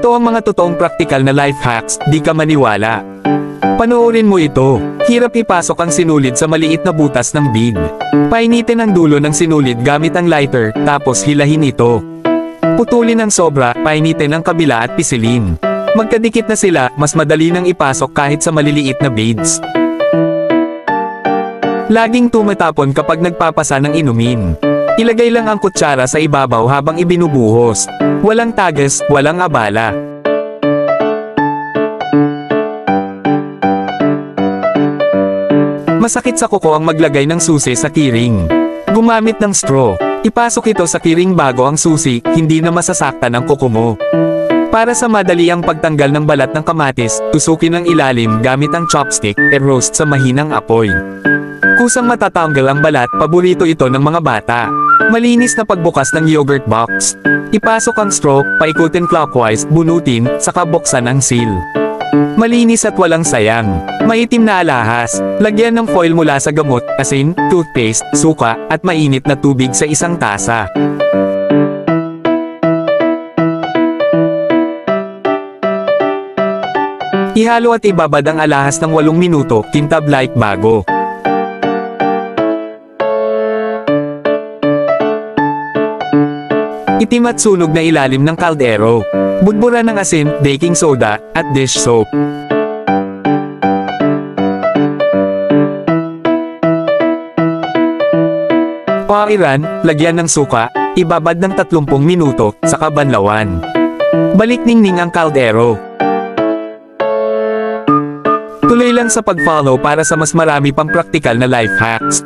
Ito ang mga totoong praktikal na life hacks, di ka maniwala. Panoorin mo ito. Hirap ipasok ang sinulid sa maliit na butas ng bead. Painitin ang dulo ng sinulid gamit ang lighter, tapos hilahin ito. Putulin ang sobra, painitin ang kabila at pisilin. Magkadikit na sila, mas madali nang ipasok kahit sa maliliit na beads. Laging tumatapon kapag nagpapasa ng inumin. Ilagay lang ang kutsara sa ibabaw habang ibinubuhos. Walang tagas, walang abala. Masakit sa kuko ang maglagay ng susi sa kiring. Gumamit ng straw. Ipasok ito sa kiring bago ang susi, hindi na masasaktan ang kuko mo. Para sa madali ang pagtanggal ng balat ng kamatis, tusukin ang ilalim gamit ang chopstick, roast sa mahinang apoy. Kusang matatanggal ang balat, paborito ito ng mga bata. Malinis na pagbukas ng yogurt box. Ipasok ang straw, paikutin clockwise, bunutin, saka buksan ang seal. Malinis at walang sayang. Maitim na alahas. Lagyan ng foil mula sa gamot, asin, toothpaste, suka, at mainit na tubig sa isang tasa. Ihalo at ibabad ang alahas ng 8 minuto, kintab like bago. Itim at sunog na ilalim ng kaldero. Budburan ng asin, baking soda, at dish soap. Pairan, lagyan ng suka, ibabad ng 30 minuto, saka banlawan. Balik ningning ang kaldero. Tuloy lang sa pag-follow para sa mas marami pang praktikal na life hacks.